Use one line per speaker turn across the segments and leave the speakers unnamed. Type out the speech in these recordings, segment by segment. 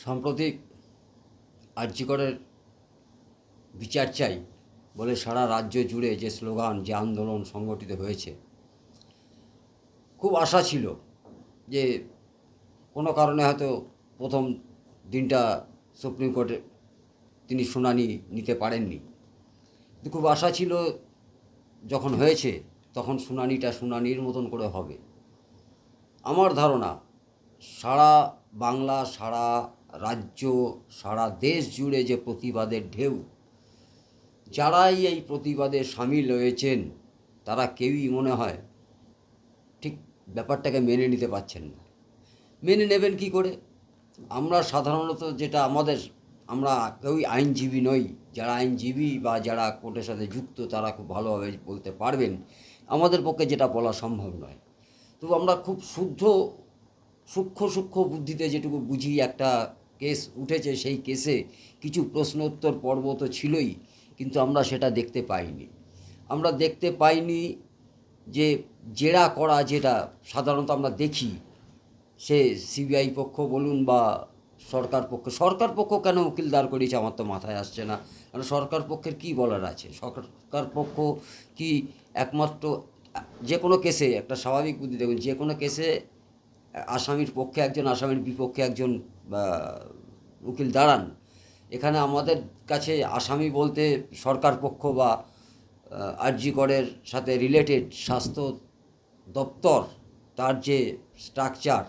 সাম্প্রতিক আরজি করের বিচার চাই বলে সারা রাজ্য জুড়ে যে স্লোগান, যে আন্দোলন সংগঠিত হয়েছে, খুব আশা ছিল যে কোনো কারণে হয়তো প্রথম দিনটা সুপ্রিম কোর্টে তিনি শুনানি নিতে পারেননি, কিন্তু খুব আশা ছিল যখন হয়েছে তখন শুনানিটা শুনানির মতন করে হবে। আমার ধারণা সারা বাংলা, সারা রাজ্য, সারা দেশ জুড়ে যে প্রতিবাদের ঢেউ, যারাই এই প্রতিবাদে সামিল হয়েছেন তারা কেউই মনে হয় ঠিক ব্যাপারটাকে মেনে নিতে পারছেন না। মেনে নেবেন কি করে? আমরা সাধারণত যেটা আমরা কেউই আইনজীবী নই। যারা আইনজীবী বা যারা কোর্টের সাথে যুক্ত তারা খুব ভালোভাবে বলতে পারবেন, আমাদের পক্ষে যেটা বলা সম্ভব নয়। তবু আমরা খুব সূক্ষ্ম সূক্ষ্ম বুদ্ধিতে যেটুকু বুঝি, একটা কেস উঠেছে, সেই কেসে কিছু প্রশ্নোত্তর পর্ব তো ছিলই, কিন্তু আমরা সেটা দেখতে পাইনি। আমরা দেখতে পাইনি যে জেরা করা, যেটা সাধারণত আমরা দেখি, সে সিবিআই পক্ষ বলুন বা সরকার পক্ষ কেন উকিল দাঁড় করিয়েছে আমার তো মাথায় আসছে না। কারণ সরকার পক্ষের কী বলার আছে? সরকার পক্ষ কি একমাত্র যে কোনো কেসে, একটা স্বাভাবিক বুদ্ধি দেখুন, যে কোনো কেসে আসামির পক্ষে একজন, আসামির বিপক্ষে একজন উকিল দাঁড়ান। এখানে আমাদের কাছে আসামি বলতে সরকার পক্ষ বা আরজি করের সাথে রিলেটেড স্বাস্থ্য দপ্তর, তার যে স্ট্রাকচার,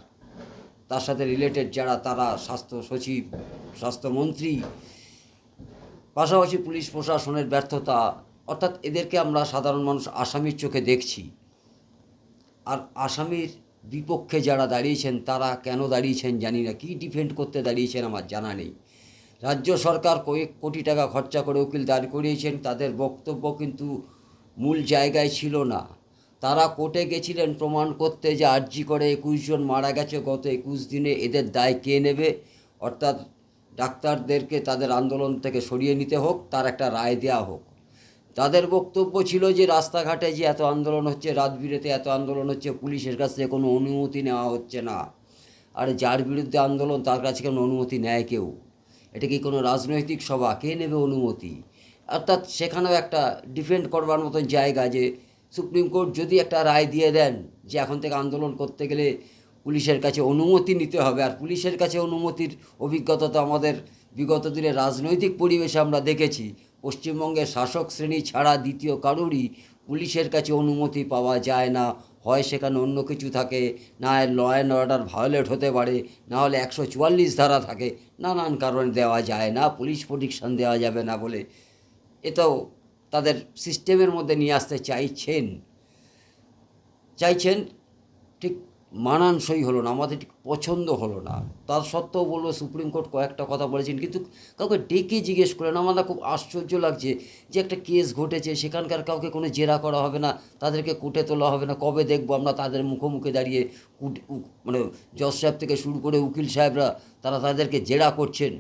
তার সাথে রিলেটেড যারা, তারা স্বাস্থ্য সচিব, স্বাস্থ্যমন্ত্রী, পাশাপাশি পুলিশ প্রশাসনের ব্যর্থতা, অর্থাৎ এদেরকে আমরা সাধারণ মানুষ আসামির চোখে দেখছি। আর আসামির বিপক্ষে যারা দাঁড়িয়েছেন তারা কেন দাঁড়িয়েছেন জানি না, কী ডিফেন্ড করতে দাঁড়িয়েছেন আমার জানা নেই। রাজ্য সরকার কয়েক কোটি টাকা খরচা করে উকিল দাঁড় করিয়েছেন, তাদের বক্তব্য কিন্তু মূল জায়গায় ছিল না। তারা কোর্টে গেছিলেন প্রমাণ করতে যে আরজি করে 21 জন মারা গেছে গত 21 দিনে, এদের দায় কে নেবে? অর্থাৎ ডাক্তারদেরকে তাদের আন্দোলন থেকে সরিয়ে নিতে হোক, তার একটা রায় দেওয়া হোক। তাদের বক্তব্য ছিল যে রাস্তাঘাটে যে এত আন্দোলন হচ্ছে, রাত বিরেতে এত আন্দোলন হচ্ছে, পুলিশের কাছ থেকে কোনো অনুমতি নেওয়া হচ্ছে না। আর যার বিরুদ্ধে আন্দোলন তার কাছে কোনো অনুমতি নেয় কেউ? এটা কি কোনো রাজনৈতিক সভা? কে নেবে অনুমতি? অর্থাৎ সেখানেও একটা ডিফেন্ড করবার মতন জায়গা, যে সুপ্রিম কোর্ট যদি একটা রায় দিয়ে দেন যে এখন থেকে আন্দোলন করতে গেলে পুলিশের কাছে অনুমতি নিতে হবে, আর পুলিশের কাছে অনুমতির অভিজ্ঞতা তো আমাদের বিগত দিনে রাজনৈতিক পরিবেশে আমরা দেখেছি, পশ্চিমবঙ্গের শাসক শ্রেণী ছাড়া দ্বিতীয় কারোরই পুলিশের কাছে অনুমতি পাওয়া যায় না। হয় সেখানে অন্য কিছু থাকে, না ল অ্যান্ড অর্ডার ভায়োলেট হতে পারে, না হলে 144 ধারা থাকে, নানান কারণে দেওয়া যায় না, পুলিশ প্রোটেকশন দেওয়া যাবে না বলে। এটাও তাদের সিস্টেমের মধ্যে নিয়ে আসতে চাইছেন, ঠিক মানানসই হলো না, আমাদের ঠিক পছন্দ হলো না। তার সত্ত্বেও বলবো সুপ্রিম কোর্ট কয়েকটা কথা বলেছেন, কিন্তু কাউকে ডেকে জিজ্ঞেস করেন। আমাদের খুব আশ্চর্য লাগছে যে একটা কেস ঘটেছে, সেখানকার কাউকে কোনো জেরা করা হবে না, তাদেরকে কোর্টে তোলা হবে না। কবে দেখবো আমরা তাদের মুখোমুখি দাঁড়িয়ে মানে জজ সাহেব থেকে শুরু করে উকিল সাহেবরা, তারা তাদেরকে জেরা করছেন?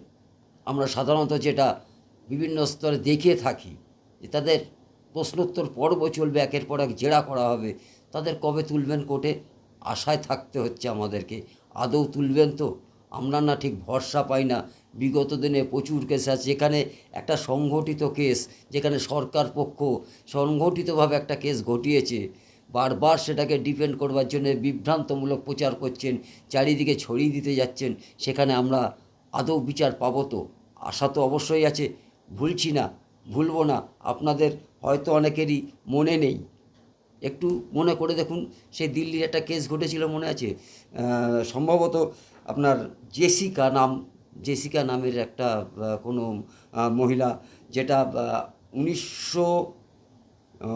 আমরা সাধারণত যেটা বিভিন্ন স্তরে দেখে থাকি যে তাদের প্রশ্নোত্তর পর্ব চলবে, একের পর এক জেরা করা হবে। তাদের কবে তুলবেন কোর্টে, আশায় থাকতে হচ্ছে আমাদেরকে। আদৌ তুলবেন তো? আমরা না ঠিক ভরসা পাই না। বিগত দিনে প্রচুর কেস আছে, যেখানে একটা সংগঠিত কেস, যেখানে সরকার পক্ষ সংগঠিতভাবে একটা কেস ঘটিয়েছে, বারবার সেটাকে ডিফেন্ড করবার জন্য বিভ্রান্তমূলক প্রচার করছেন, চারিদিকে ছড়িয়ে দিতে যাচ্ছেন। সেখানে আমরা আদৌ বিচার পাবো তো? আশা তো অবশ্যই আছে, ভুলছি না, ভুলবো না। আপনাদের হয়তো অনেকেরই মনে নেই, একটু মনে করে দেখুন। সেই দিল্লির একটা কেস ঘটেছিল, মনে আছে? সম্ভবত আপনার জেসিকা নামের একটা কোনো মহিলা, যেটা উনিশশো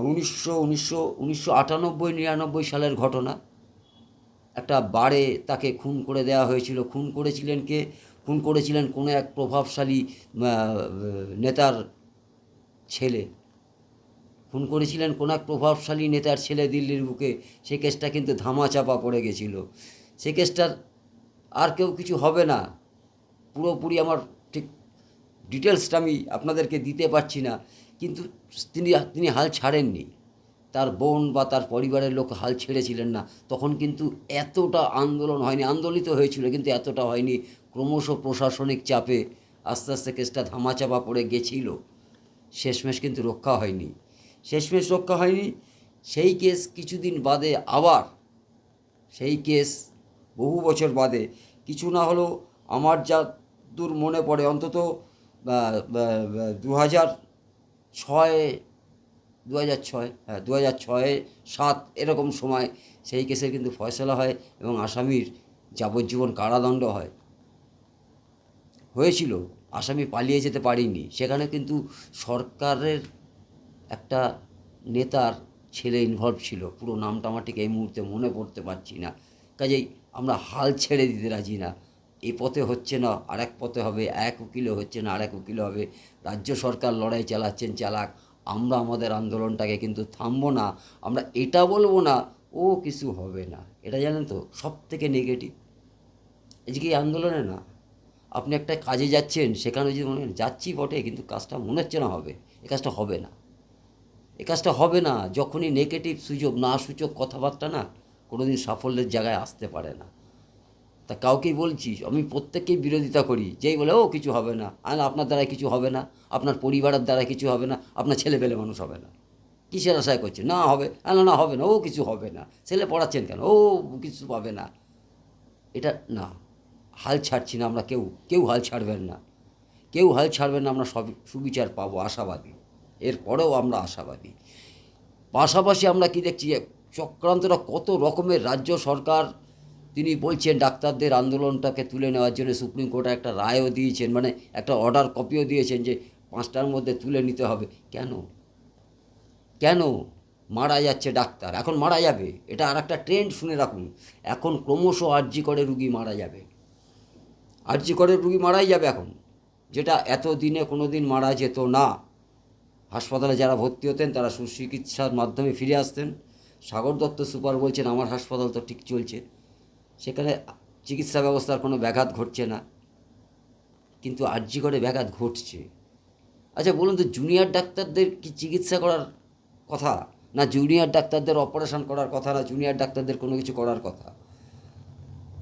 উনিশশো উনিশশো উনিশশো 98-99 সালের ঘটনা। একটা বারে তাকে খুন করে দেওয়া হয়েছিল। খুন করেছিলেন কোনো এক প্রভাবশালী নেতার ছেলে। দিল্লির বুকে। সেই কেসটা কিন্তু ধামাচাপা পড়ে গেছিল। সেই কেসটার আর কেউ কিছু হবে না। পুরোপুরি আমার ঠিক ডিটেলসটা আমি আপনাদেরকে দিতে পারছি না, কিন্তু তিনি হাল ছাড়েননি। তার বোন বা তার পরিবারের লোক হাল ছেড়েছিলেন না, তখন কিন্তু এতটা আন্দোলন হয়নি। আন্দোলিত হয়েছিল কিন্তু এতটা হয়নি। ক্রমশ প্রশাসনিক চাপে আস্তে আস্তে কেসটা ধামাচাপা পড়ে গেছিল। শেষমেশ কিন্তু রক্ষা হয়নি। শেষমেশ রক্ষা হয়নি। সেই কেস কিছুদিন বাদে আবার, সেই কেস বহু বছর বাদে, কিছু না হলেও আমার যা দূর মনে পড়ে অন্তত 2006, 2006, হ্যাঁ 2006, 7 এরকম সময় সেই কেসের কিন্তু ফয়সলা হয় এবং আসামির যাবজ্জীবন কারাদণ্ড হয়েছিল। আসামি পালিয়ে যেতে পারেনি। সেখানে কিন্তু সরকারের একটা নেতার ছেলে ইনভলভ ছিল। পুরো নামটা আমার ঠিক এই মুহূর্তে মনে পড়তে পারছি না। কাজেই আমরা হাল ছেড়ে দিতে রাজি না। এ পথে হচ্ছে না, আরেক পথে হবে। এক উকিলে হচ্ছে না, আরেক উকিলে হবে। রাজ্য সরকার লড়াই চালাচ্ছেন, চালাক। আমরা আমাদের আন্দোলনটাকে কিন্তু থামবো না। আমরা এটা বলবো না ও কিছু হবে না। এটা জানেন তো সব থেকে নেগেটিভ আজকে এই আন্দোলনে না। আপনি একটা কাজে যাচ্ছেন, সেখানে যদি মনে হয় যাচ্ছি বটে কিন্তু কাজটা মনে হচ্ছে না হবে, এ কাজটা হবে না। এ কাজটা হবে না যখনই নেগেটিভ সুযোগ না সূচক কথাবার্তা না কোনোদিন সাফল্যের জায়গায় আসতে পারে না। তা কাউকেই বলছি, আমি প্রত্যেককেই বিরোধিতা করি। যেই বলে ও কিছু হবে না, আর আপনার দ্বারা কিছু হবে না, আপনার পরিবারের দ্বারা কিছু হবে না, আপনার ছেলে পেলে মানুষ হবে না, কিসের আশায় করছে? না হবে, না হবে না, ও কিছু হবে না, ছেলে পড়াচ্ছেন কেন, ও কিছু পাবে না। এটা না, হাল ছাড়ছি না আমরা, কেউ কেউ হাল ছাড়বেন না, কেউ হাল ছাড়বেন না। আমরা সব সুবিচার পাবো, আশাবাদী। এরপরেও আমরা আশাবাদী। পাশাপাশি আমরা কি দেখছি, চক্রান্তটা কত রকমের। রাজ্য সরকার তিনি বলছেন ডাক্তারদের আন্দোলনটাকে তুলে নেওয়ার জন্য সুপ্রিম কোর্টে একটা রায়ও দিয়েছেন, মানে একটা অর্ডার কপিও দিয়েছেন যে 5টার মধ্যে তুলে নিতে হবে। কেন? কেন? মারা যাচ্ছে ডাক্তার, এখন মারা যাবে। এটা আর একটা ট্রেন্ড, শুনে রাখুন। এখন ক্রমশ আরজি করে রুগী মারা যাবে, আরজি করে রুগী মারাই যাবে এখন, যেটা এত দিনে কোনো দিন মারা যেত না। হাসপাতালে যারা ভর্তি হতেন তারা সুচিকিৎসার মাধ্যমে ফিরে আসতেন। সাগর দত্ত সুপার বলছেন আমার হাসপাতাল তো ঠিক চলছে, সেখানে চিকিৎসা ব্যবস্থার কোনো ব্যাঘাত ঘটছে না। কিন্তু আরজি করে ব্যাঘাত ঘটছে। আচ্ছা বলুন তো, জুনিয়র ডাক্তারদের কি চিকিৎসা করার কথা? না জুনিয়র ডাক্তারদের অপারেশন করার কথা, না জুনিয়র ডাক্তারদের কোনো কিছু করার কথা?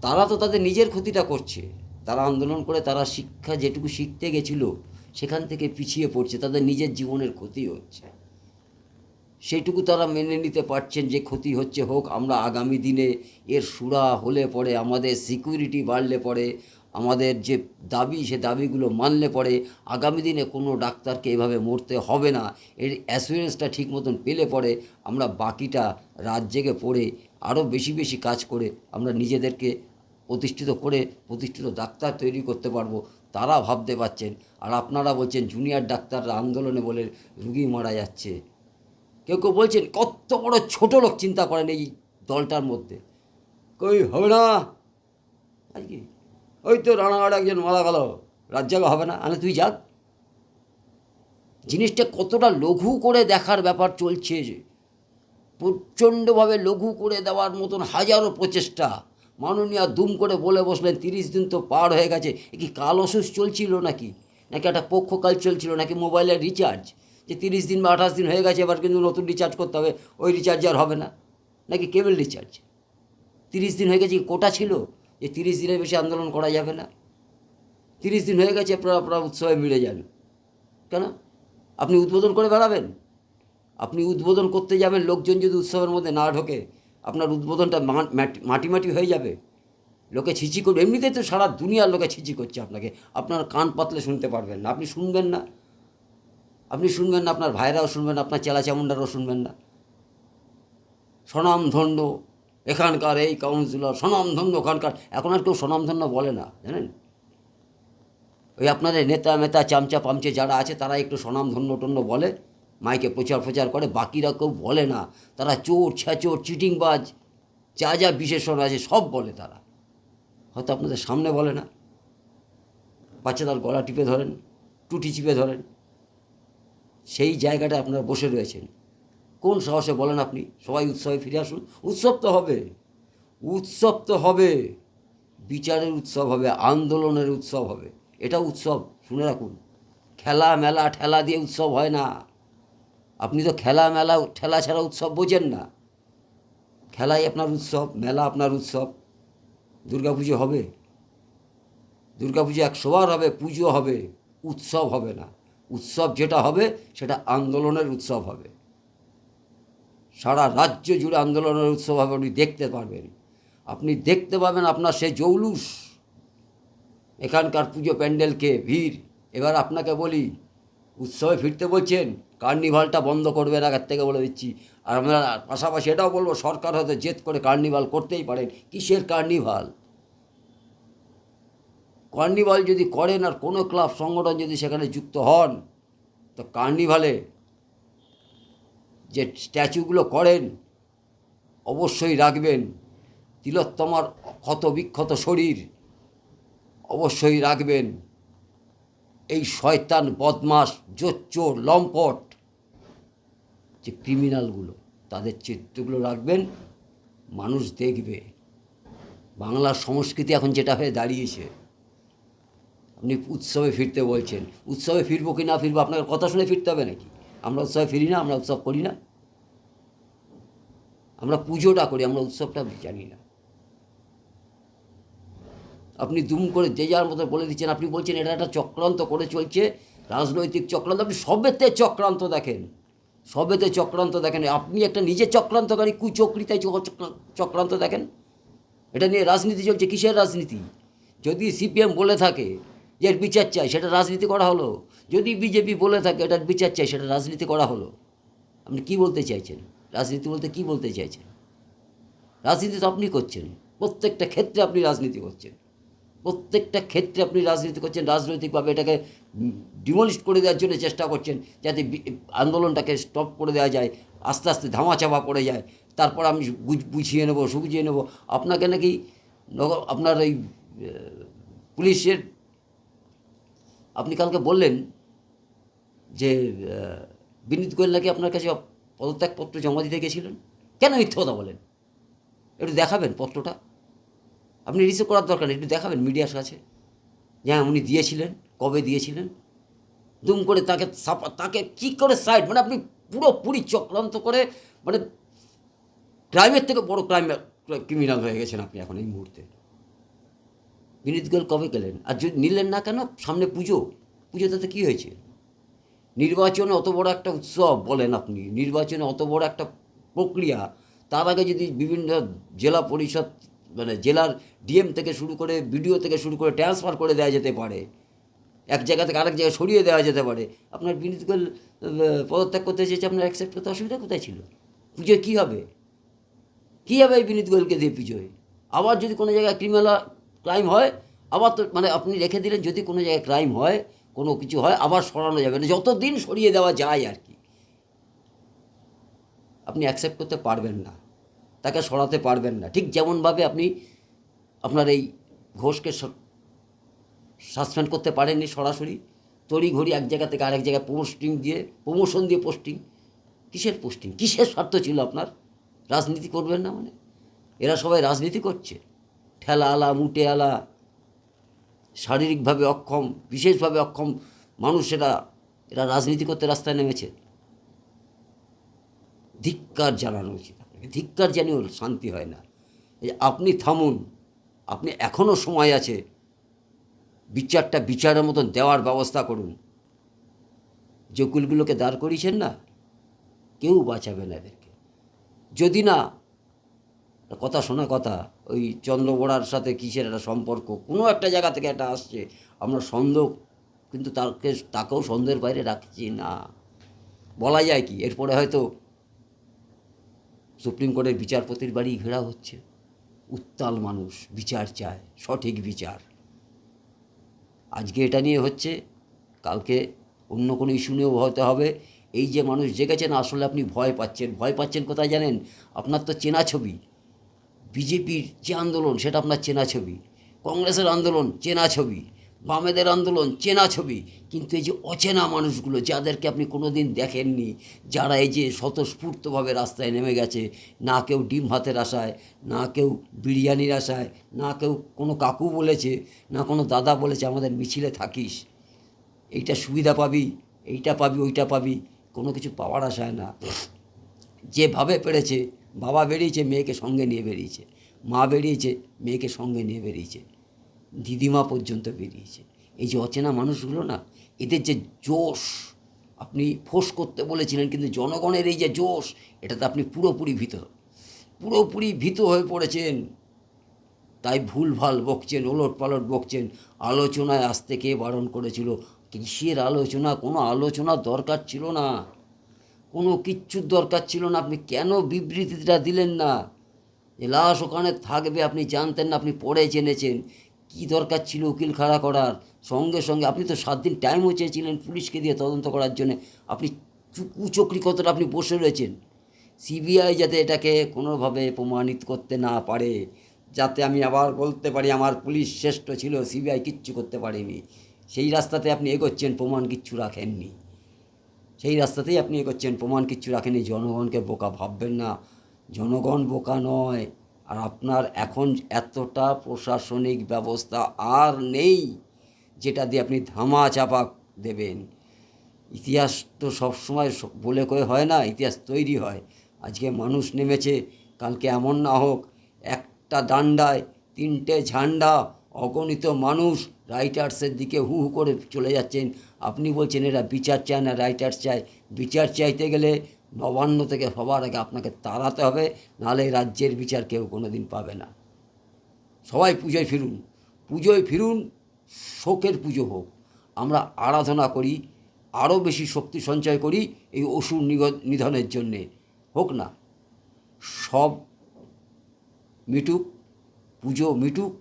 তারা তো তাদের নিজের ক্ষতিটা করছে। তারা আন্দোলন করে তারা শিক্ষা যেটুকু শিখতে গেছিলো সেখান থেকে পিছিয়ে পড়ছে, তাদের নিজের জীবনের ক্ষতি হচ্ছে। সেইটুকু তারা মেনে নিতে পারছেন যে ক্ষতি হচ্ছে, হোক। আমরা আগামী দিনে এর সুরা হলে পরে, আমাদের সিকিউরিটি বাড়লে পরে, আমাদের যে দাবি সে দাবিগুলো মানলে পরে আগামী দিনে কোনো ডাক্তারকে এভাবে মরতে হবে না, এর অ্যাসুরেন্সটা ঠিক মতন পেলে পরে আমরা বাকিটা রাত জেগে পড়ে আরও বেশি বেশি কাজ করে আমরা নিজেদেরকে প্রতিষ্ঠিত ডাক্তার তৈরি করতে পারবো। তারা ভাবতে পারছেন। আর আপনারা বলছেন জুনিয়র ডাক্তাররা আন্দোলনে বলে রুগী মারা যাচ্ছে। কেউ কেউ বলছেন কত বড় ছোট লোক চিন্তা করেন এই দলটার মধ্যে। কই হবে না আজকে, ওই তো রানাঘাট একজন মারা গেল, রাত জাগা হবে না, আরে তুই যাক। জিনিসটা কতটা লঘু করে দেখার ব্যাপার চলছে, প্রচণ্ডভাবে লঘু করে দেওয়ার মতন হাজারো প্রচেষ্টা। মাননীয়া দুম করে বলে বসলেন 30 দিন তো পার হয়ে গেছে। এ কি কাল অসুস চলছিল নাকি, নাকি একটা পক্ষকাল চলছিল, নাকি মোবাইলের রিচার্জ যে 30 দিন বা 28 দিন হয়ে গেছে এবার কিন্তু নতুন রিচার্জ করতে হবে, ওই রিচার্জ আর হবে না, নাকি কেবল রিচার্জ? 30 দিন হয়ে গেছে, কোটা ছিল যে 30 দিনের বেশি আন্দোলন করা যাবে না? 30 দিন হয়ে গেছে, আপনারা উৎসবে মিলে যান কেন? আপনি উদ্বোধন করে বেড়াবেন? আপনি উদ্বোধন করতে যাবেন, লোকজন যদি উৎসবের মধ্যে না ঢোকে আপনার উদ্বোধনটা মাটি মাটি হয়ে যাবে, লোকে ছিচি করবে। এমনিতেই তো সারা দুনিয়ার লোকে ছিচি করছে আপনাকে, আপনার কান পাতলে শুনতে পারবেন না, আপনি শুনবেন না, আপনার ভাইরাও শুনবেন না, আপনার চেলা চামুন্ডারও শুনবেন না। স্বনামধন্য এখানকার এই কাউন্সিলর, স্বনামধন্য ওখানকার, এখন আর কেউ স্বনামধন্য বলে না, জানেন? ওই আপনাদের নেতা মেতা চামচা পামচে যারা আছে তারা একটু স্বনামধন্য টন্য বলে, মাইকে প্রচার করে, বাকিরা কেউ বলে না। তারা চোর, ছ্যাচোর, চিটিংবাজ, যা যা বিশেষণ আছে সব বলে তারা, হয়তো আপনাদের সামনে বলে না। বাচ্চাদের গলা টিপে ধরেন, টুটি চিপে ধরেন, সেই জায়গাটা আপনারা বসে রয়েছেন। কোন সাহসে বলেন আপনি সবাই উৎসবে ফিরে আসুন? উৎসব তো হবে, উৎসব তো হবে, বিচারের উৎসব হবে, আন্দোলনের উৎসব হবে। এটা উৎসব, শুনে রাখুন। খেলা মেলা ঠেলা দিয়ে উৎসব হয় না। আপনি তো খেলা মেলা ঠেলা ছাড়া উৎসব বোঝেন না। খেলাই আপনার উৎসব, মেলা আপনার উৎসব। দুর্গাপুজো হবে, দুর্গাপুজো 100বার হবে, পুজো হবে, উৎসব হবে না। উৎসব যেটা হবে সেটা আন্দোলনের উৎসব হবে। সারা রাজ্য জুড়ে আন্দোলনের উৎসব হবে, আপনি দেখতে পারবেন। আপনি দেখতে পাবেন আপনার সেই জৌলুস, এখানকার পুজো প্যান্ডেলকে ভিড়। এবার আপনাকে বলি, উৎসবে ফিরতে বলছেন, কার্নিভালটা বন্ধ করবেন আগের থেকে বলে দিচ্ছি। আর আমরা পাশাপাশি এটাও বলবো, সরকার হয়তো জেদ করে কার্নিভাল করতেই পারেন। কিসের কার্নিভাল? কার্নিভাল যদি করেন আর কোনো ক্লাব সংগঠন যদি সেখানে যুক্ত হন, তো কার্নিভালে যে স্ট্যাচুগুলো করেন অবশ্যই রাখবেন। তিলোত্তমার ক্ষত বিক্ষত শরীর অবশ্যই রাখবেন। এই শয়তান, বদমাস, জোচ্চোর, লম্পট যে ক্রিমিনালগুলো, তাদের চিত্রগুলো রাখবেন। মানুষ দেখবে বাংলার সংস্কৃতি এখন যেটা হয়ে দাঁড়িয়েছে। আপনি উৎসবে ফিরতে বলছেন, উৎসবে ফিরবো কি না ফিরবো আপনার কথা শুনে ফিরতে হবে নাকি? আমরা উৎসবে ফিরি না, আমরা উৎসব করি না। আমরা পুজোটা করি, আমরা উৎসবটা জানি না। আপনি দুম করে যে যার মতো বলে দিচ্ছেন। আপনি বলছেন এটা একটা চক্রান্ত করে চলছে, রাজনৈতিক চক্রান্ত। আপনি সবেতে চক্রান্ত দেখেন, সবেতে চক্রান্ত দেখেন। আপনি একটা নিজে চক্রান্তকারী, কুচক্রিতায় চক্রান্ত দেখেন। এটা নিয়ে রাজনীতি চলছে। কিসের রাজনীতি? যদি সিপিএম বলে থাকে যে এর বিচার চাই, সেটা রাজনীতি করা হলো। যদি বিজেপি বলে থাকে এটার বিচার চাই, সেটা রাজনীতি করা হলো। আপনি কি বলতে চাইছেন? রাজনীতি বলতে কি বলতে চাইছেন? রাজনীতি তো আপনি করছেন, প্রত্যেকটা ক্ষেত্রে আপনি রাজনীতি করছেন। প্রত্যেকটা ক্ষেত্রে আপনি রাজনীতি করছেন। রাজনৈতিকভাবে এটাকে ডিমোলিশ করে দেওয়ার জন্য চেষ্টা করছেন, যাতে আন্দোলনটাকে স্টপ করে দেওয়া যায়, আস্তে আস্তে ধামাচাপা পড়ে যায়। তারপর আমি বুঝিয়ে নেবো, সুবুঝিয়ে নেবো। আপনাকে নাকি আপনার এই পুলিশের, আপনি কালকে বললেন যে বিনীত গোয়েল নাকি আপনার কাছে পদত্যাগপত্র জমা দিতে গেছিলেন। কেন মিথ্যে কথা বলেন? একটু দেখাবেন পত্রটা। আপনি রিসিভ করার দরকার নেই, একটু দেখাবেন মিডিয়ার কাছে যে হ্যাঁ উনি দিয়েছিলেন, কবে দিয়েছিলেন। দুম করে তাকে কী করে সাইড, মানে আপনি পুরোপুরি চক্রান্ত করে, মানে ক্রাইমের থেকে বড় ক্রিমিনাল হয়ে গেছেন আপনি এখন এই মুহূর্তে। বিনীত গোয়েল কবে গেলেন? আর যদি নিলেন না কেন? সামনে পুজো, পুজোতে কী হয়েছে? নির্বাচনে অত বড় একটা উৎসব বলেন আপনি, নির্বাচনে অত বড় একটা প্রক্রিয়া, তার আগে যদি বিভিন্ন জেলা পরিষদ, মানে জেলার ডিএম থেকে শুরু করে বিডিও থেকে শুরু করে ট্রান্সফার করে দেওয়া যেতে পারে, এক জায়গা থেকে আরেক জায়গায় সরিয়ে দেওয়া যেতে পারে। আপনার বিনীত গোয়েল পদত্যাগ করতে চেয়েছে, আপনার অ্যাকসেপ্ট করতে অসুবিধা কোথায় ছিল? পুজোয় কী হবে? কী হবে এই বিনীত গোয়েলকে দিয়ে পুজোয়? আবার যদি কোনো জায়গায় ক্রাইম হয়, আবার তো মানে আপনি রেখে দিলেন, যদি কোনো জায়গায় ক্রাইম হয়, কোনো কিছু হয়, আবার সরানো যাবে না, যতদিন সরিয়ে দেওয়া যায় আর কি। আপনি অ্যাকসেপ্ট করতে পারবেন না, তাকে সরাতে পারবেন না। ঠিক যেমনভাবে আপনি আপনার এই ঘোষকে সাসপেন্ড করতে পারেননি সরাসরি, তড়িঘড়ি এক জায়গা থেকে আরেক জায়গায় প্রমোশন দিয়ে পোস্টিং। কিসের পোস্টিং? কিসের স্বার্থ ছিল আপনার? রাজনীতি করবেন না মানে? এরা সবাই রাজনীতি করছে। ঠেলা আলা, মুটে আলা, শারীরিকভাবে অক্ষম, বিশেষভাবে অক্ষম মানুষেরা, এরা রাজনীতি করতে রাস্তায় নেমেছে। ধিক্কার জানানো উচিত আপনাকে, ধিক্কার জানিয়েও শান্তি হয় না। আপনি থামুন, আপনি এখনও সময় আছে, বিচারটা বিচারের মতন দেওয়ার ব্যবস্থা করুন। যে কুলগুলোকে দাঁড় করিয়েছেন না, কেউ বাঁচাবে না এদেরকে। যদি না, কথা শোনা কথা, ওই চন্দ্রবোড়ার সাথে কিসের একটা সম্পর্ক, কোনো একটা জায়গা থেকে একটা আসছে, আমরা সন্দেহ, কিন্তু তাকেও সন্দেহের বাইরে রাখছি না। বলা যায় কি, এরপরে হয়তো সুপ্রিম কোর্টের বিচারপতির বাড়ি ঘেরা হচ্ছে। উত্তাল মানুষ বিচার চায়, সঠিক বিচার। আজকে এটা নিয়ে হচ্ছে, কালকে অন্য কোনো ইস্যু নিয়েও হতে হবে। এই যে মানুষ জেগেছেন, আসলে আপনি ভয় পাচ্ছেন। ভয় পাচ্ছেন কোথায় জানেন? আপনার তো চেনা ছবি, বিজেপির যে আন্দোলন সেটা আপনার চেনা ছবি, কংগ্রেসের আন্দোলন চেনা ছবি, বামেদের আন্দোলন চেনা ছবি। কিন্তু এই যে অচেনা মানুষগুলো, যাদেরকে আপনি কোনো দিন দেখেননি, যারা এই যে স্বতঃস্ফূর্তভাবে রাস্তায় নেমে গেছে, না কেউ ডিম ভাতের আশায়, না কেউ বিরিয়ানির আশায়, না কেউ কোনো কাকু বলেছে, না কোনো দাদা বলেছে আমাদের মিছিলে থাকিস, এইটা সুবিধা পাবি, এইটা পাবি, ওইটা পাবি। কোনো কিছু পাওয়ার আশায় না, যেভাবে পেরেছে, বাবা বেরিয়েছে মেয়েকে সঙ্গে নিয়ে বেরিয়েছে, মা বেরিয়েছে মেয়েকে সঙ্গে নিয়ে বেরিয়েছে, দিদিমা পর্যন্ত বেরিয়েছে। এই যে অচেনা মানুষগুলো না, এদের যে জোশ, আপনি ফোঁস করতে বলেছিলেন, কিন্তু জনগণের এই যে জোশ, এটাতে আপনি পুরোপুরি ভীত হয়ে পড়েছেন। তাই ভুলভাল বকছেন, ওলট পালট বকছেন। আলোচনায় আসতে কে বারণ করেছিল? কিসের আলোচনা? কোনো আলোচনার দরকার ছিল না, কোনো কিচ্ছুর দরকার ছিল না। আপনি কেন বিবৃতিটা দিলেন না? যে লাশ ওখানে থাকবে আপনি জানতেন না, আপনি পরে জেনেছেন। কি দরকার ছিল উকিল খাড়া করার? সঙ্গে সঙ্গে আপনি তো 7 দিন টাইমও চেয়েছিলেন পুলিশকে দিয়ে তদন্ত করার জন্য। আপনি কুচক্রি কতটা আপনি বসে রয়েছেন। সিবিআই যাতে এটাকে কোনোভাবে প্রমাণিত করতে না পারে, যাতে আমি আবার বলতে পারি আমার পুলিশ শ্রেষ্ঠ ছিল, সিবিআই কিচ্ছু করতে পারেনি, সেই রাস্তাতে আপনি এগোচ্ছেন, প্রমাণ কিচ্ছু রাখেননি। সেই রাস্তাতেই আপনি এগোচ্ছেন, প্রমাণ কিচ্ছু রাখেননি। জনগণকে বোকা ভাববেন না, জনগণ বোকা নয়। আর আপনার এখন এতটা প্রশাসনিক ব্যবস্থা আর নেই যেটা দিয়ে আপনি ধামা চাপা দেবেন। ইতিহাস তো সবসময় বলে কয়ে হয় না, ইতিহাস তৈরি হয়। আজকে মানুষ নেমেছে, কালকে এমন না হোক একটা ডান্ডায় 3টে ঝান্ডা, অগণিত মানুষ রাইটার্সের দিকে হু হু করে চলে যাচ্ছেন। আপনি বলছেন এরা বিচার চায় না, রাইটার্স চায়। বিচার চাইতে গেলে নবান্ন থেকে সবার আগে আপনাকে তাড়াতে হবে, নাহলে রাজ্যের বিচার কেউ কোনো দিন পাবে না। সবাই পুজোয় ফিরুন, শোকের পুজো হোক। আমরা আরাধনা করি, আরও বেশি শক্তি সঞ্চয় করি এই অসুর নিধনের জন্যে। হোক না, সব মিটুক, পুজো মিটুক।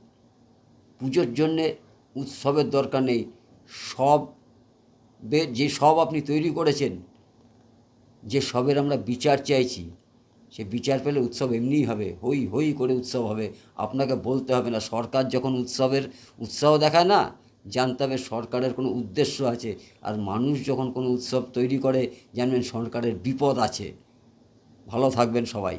পুজোর জন্যে উৎসবের দরকার নেই। যে সব আপনি তৈরি করেছেন, যে সবের আমরা বিচার চাইছি, সে বিচার পেলে উৎসব এমনিই হবে, হই হই করে উৎসব হবে। আপনাকে বলতে হবে না। সরকার যখন উৎসবের উৎসাহ দেখায় না, জানতে হবে সরকারের কোনো উদ্দেশ্য আছে। আর মানুষ যখন কোনো উৎসব তৈরি করে, জানবেন সরকারের বিপদ আছে। ভালো থাকবেন সবাই।